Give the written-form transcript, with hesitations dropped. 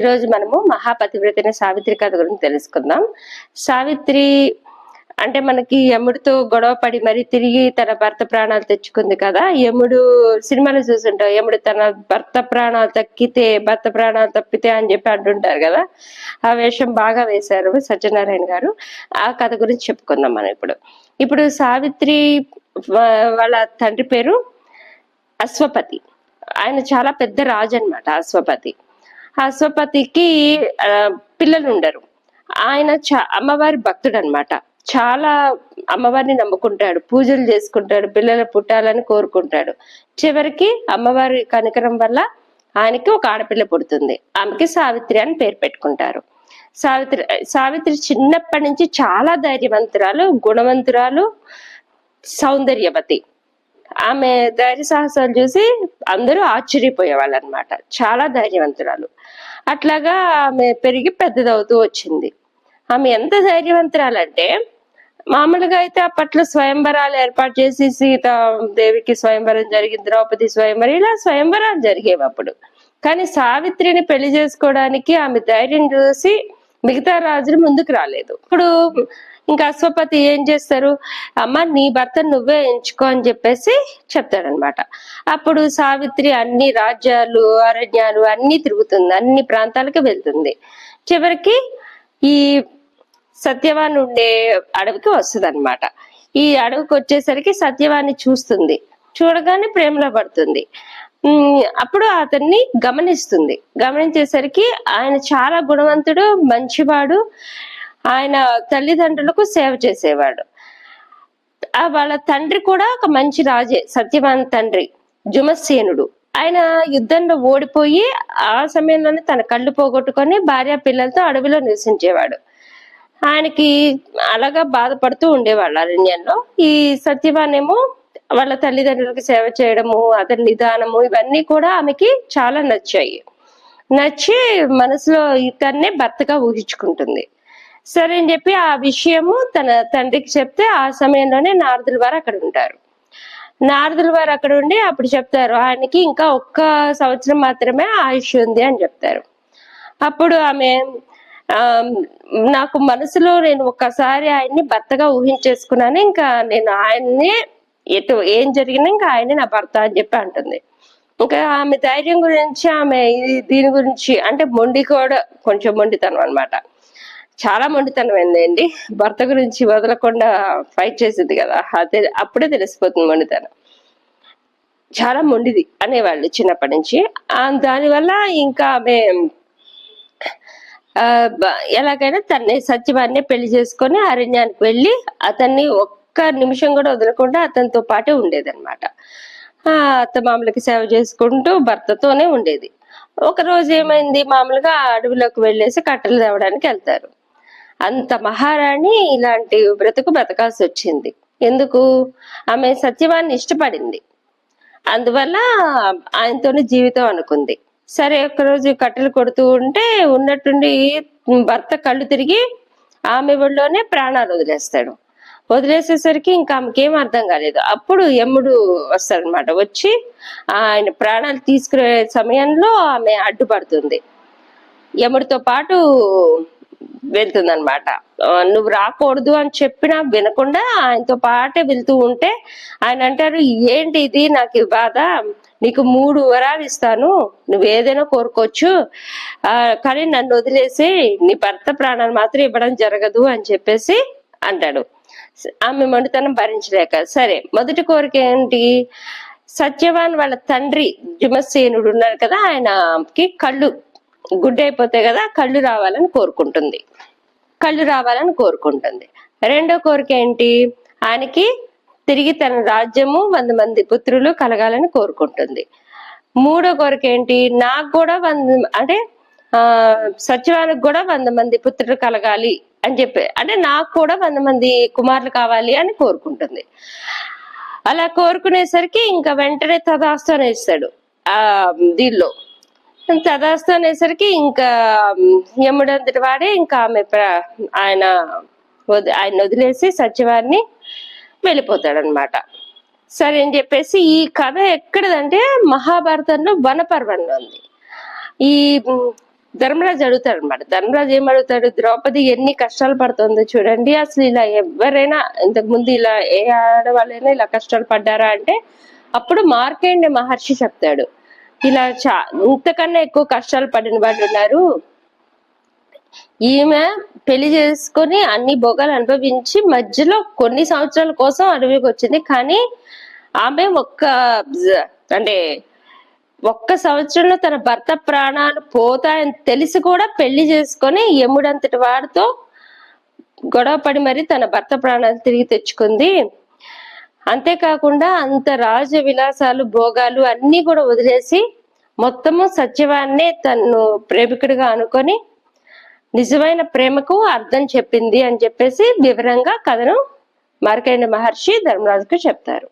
ఈరోజు మనము మహాపతివ్రతైన సావిత్రి కథ గురించి తెలుసుకుందాం. సావిత్రి అంటే మనకి యముడితో గొడవ పడి మరి తిరిగి తన భర్త ప్రాణాలు తెచ్చుకుంది కదా. యముడు సినిమాలో చూసుంటాం, యముడు తన భర్త ప్రాణాలు తప్పితే అని చెప్పి అంటుంటారు కదా. ఆ వేషం బాగా వేశారు సత్యనారాయణ గారు. ఆ కథ గురించి చెప్పుకుందాం మనం ఇప్పుడు సావిత్రి వాళ్ళ తండ్రి పేరు అశ్వపతి. ఆయన చాలా పెద్ద రాజు అన్నమాట. అశ్వపతికి పిల్లలు ఉండరు. ఆయన అమ్మవారి భక్తుడు అనమాట. చాలా అమ్మవారిని నమ్ముకుంటాడు, పూజలు చేసుకుంటాడు, పిల్లలు పుట్టాలని కోరుకుంటాడు. చివరికి అమ్మవారి కనికరం వల్ల ఆయనకి ఒక ఆడపిల్ల పుడుతుంది. ఆమెకి సావిత్రి అని పేరు పెట్టుకుంటారు. సావిత్రి చిన్నప్పటి నుంచి చాలా ధైర్యవంతురాలు, గుణవంతురాలు, సౌందర్యవతి. ఆమె ధైర్య సాహసాలు చూసి అందరూ ఆశ్చర్యపోయేవాళ్ళు అనమాట. చాలా ధైర్యవంతురాలు. అట్లాగా ఆమె పెరిగి పెద్దదవుతూ వచ్చింది. ఆమె ఎంత ధైర్యవంతురాలంటే, మామూలుగా అయితే అప్పట్లో స్వయంవరాలు ఏర్పాటు చేసి సీతాదేవికి స్వయంవరం జరిగింది, ద్రౌపది స్వయంవరం, ఇలా స్వయంవరాలు జరిగేవి అప్పుడు. కానీ సావిత్రిని పెళ్లి చేసుకోవడానికి ఆమె ధైర్యం చూసి మిగతా రాజులు ముందుకు రాలేదు. ఇప్పుడు ఇంకా అశ్వపతి ఏం చేస్తారు, అమ్మ నీ భర్త నువ్వే ఎంచుకో అని చెప్పేసి చెప్తాడనమాట. అప్పుడు సావిత్రి అన్ని రాజ్యాలు, అరణ్యాలు అన్ని తిరుగుతుంది, అన్ని ప్రాంతాలకు వెళ్తుంది. చివరికి ఈ సత్యవాన్ ఉండే అడవికి వస్తుంది అనమాట. ఈ అడవికి వచ్చేసరికి సత్యవాన్ని చూస్తుంది. చూడగానే ప్రేమలో పడుతుంది. అప్పుడు అతన్ని గమనించేసరికి ఆయన చాలా గుణవంతుడు, మంచివాడు. ఆయన తల్లిదండ్రులకు సేవ చేసేవాడు. వాళ్ళ తండ్రి కూడా ఒక మంచి రాజే. సత్యవాన్ తండ్రి జుమసేనుడు. ఆయన యుద్ధంలో ఓడిపోయి ఆ సమయంలోనే తన కళ్ళు పోగొట్టుకొని భార్య పిల్లలతో అడవిలో నివసించేవాడు. ఆయనకి అలాగా బాధపడుతూ ఉండేవాళ్ళు అరణ్యంలో. ఈ సత్యవాన్ ఏమో వాళ్ళ తల్లిదండ్రులకు సేవ చేయడము, అతని నిదానము, ఇవన్నీ కూడా ఆమెకి చాలా నచ్చి మనసులో ఇతన్నే భర్తగా ఊహించుకుంటుంది. సరే అని చెప్పి ఆ విషయము తన తండ్రికి చెప్తే, ఆ సమయంలోనే నారదుల వారు అక్కడ ఉంటారు. నారదుల వారు అక్కడ ఉండి అప్పుడు చెప్తారు, ఆయనకి ఇంకా 1 సంవత్సరం మాత్రమే ఆయుష్ ఉంది అని చెప్తారు. అప్పుడు ఆమె నాకు మనసులో నేను ఒక్కసారి ఆయన్ని భర్తగా ఊహించేసుకున్నాను, ఇంకా నేను ఆయన్ని ఏం జరిగినా ఇంకా ఆయనే నా భర్త అని చెప్పి అంటుంది. ఇంకా ఆమె ధైర్యం గురించి, ఆమె దీని గురించి అంటే కొంచెం మొండితనం అనమాట. చాలా మొండితనం ఏందండి. భర్త గురించి వదలకుండా ఫైట్ చేసింది కదా, అప్పుడే తెలిసిపోతుంది మొండితనం. చాలా మొండిది అనేవాళ్ళు చిన్నప్పటి నుంచి. దానివల్ల ఇంకా ఆమె ఎలాగైనా సత్యవాన్ని పెళ్లి చేసుకొని అరణ్యానికి వెళ్ళి అతన్ని 1 నిమిషం కూడా వదలకుండా అతనితో పాటే ఉండేదన్నమాట. అత్తమామలకి సేవ చేసుకుంటూ భర్తతోనే ఉండేది. ఒక రోజు ఏమైంది, మామూలుగా అడవిలోకి వెళ్ళేసి కట్టెలు తేవడానికి వెళ్తారు. అంత మహారాణి ఇలాంటి బ్రతకాల్సి వచ్చింది. ఎందుకు? ఆమె సత్యవాన్ని ఇష్టపడింది, అందువల్ల ఆయనతోనే జీవితం అనుకుంది. సరే ఒకరోజు కట్టెలు కొడుతూ ఉంటే ఉన్నట్టుండి భర్త కళ్ళు తిరిగి ఆమె ఒళ్ళోనే ప్రాణాలు వదిలేసేసరికి ఇంకా ఆమెకేం అర్థం కాలేదు. అప్పుడు యముడు వస్తాడనమాట. వచ్చి ఆయన ప్రాణాలు తీసుకునే సమయంలో ఆమె అడ్డుపడుతుంది. యముడితో పాటు వెళ్తుంది అనమాట. నువ్వు రాకూడదు అని చెప్పినా వినకుండా ఆయనతో పాటే వెళ్తూ ఉంటే ఆయన అంటారు, ఏంటి ఇది, నాకు బాధ, నీకు 3 వరాలు ఇస్తాను, నువ్వు ఏదైనా కోరుకోవచ్చు, కానీ నన్ను వదిలేసి నీ భర్త ప్రాణాలు మాత్రం ఇవ్వడం జరగదు అని చెప్పేసి అంటాడు. ఆమె మొండితనం భరించలేక, సరే మొదటి కోరిక ఏంటి, సత్యవాన్ వాళ్ళ తండ్రి జుమసేనుడు ఉన్నారు కదా, ఆయనకి కళ్ళు గుడ్డైపోతాయి కదా, కళ్ళు రావాలని కోరుకుంటుంది. రెండో కోరిక ఏంటి, ఆయనకి తిరిగి తన రాజ్యము 100 మంది పుత్రులు కలగాలని కోరుకుంటుంది. మూడో కోరిక ఏంటి, నాకు కూడా సత్యవానికి కూడా 100 మంది పుత్రులు కలగాలి అని చెప్పి, అంటే నాకు కూడా 100 మంది కుమారులు కావాలి అని కోరుకుంటుంది. అలా కోరుకునేసరికి ఇంకా వెంటనే తదాస్తు అనేస్తాడు. దీనిలో తదాస్తు అనేసరికి ఇంకా యముడంతటి వాడే ఇంకా ఆయన వదిలేసి సత్యవాన్ని వెళ్ళిపోతాడనమాట. సరే అని చెప్పేసి ఈ కథ ఎక్కడదంటే మహాభారతంలో వనపర్వంలో ఉంది. ఈ ధర్మరాజు అడుగుతాడు అనమాట. ధర్మరాజు ఏం అడుగుతాడు, ద్రౌపది ఎన్ని కష్టాలు పడుతుందో చూడండి, అసలు ఇలా ఎవరైనా ఇంతకు ముందు ఇలా ఏ ఆడవాళ్ళైనా ఇలా కష్టాలు పడ్డారా అంటే అప్పుడు మార్కండేయ మహర్షి చెప్తాడు, ఇలా ఇంతకన్నా ఎక్కువ కష్టాలు పడిన వాళ్ళు ఉన్నారు. ఈమె పెళ్లి చేసుకొని అన్ని భోగాలు అనుభవించి మధ్యలో కొన్ని సంవత్సరాల కోసం అడవికి వచ్చింది, కానీ ఆమె ఒక్క సంవత్సరంలో తన భర్త ప్రాణాలు పోతాయని తెలిసి కూడా పెళ్లి చేసుకొని యముడంతటి వాడితో గొడవ పడి మరి తన భర్త ప్రాణాలు తిరిగి తెచ్చుకుంది. అంతేకాకుండా అంత రాజ విలాసాలు భోగాలు అన్ని కూడా వదిలేసి మొత్తము సత్యవాన్నే తను ప్రేమికుడిగా అనుకొని నిజమైన ప్రేమకు అర్థం చెప్పింది అని చెప్పేసి వివరంగా కథను మార్కండేయ మహర్షి ధర్మరాజుకు చెప్తారు.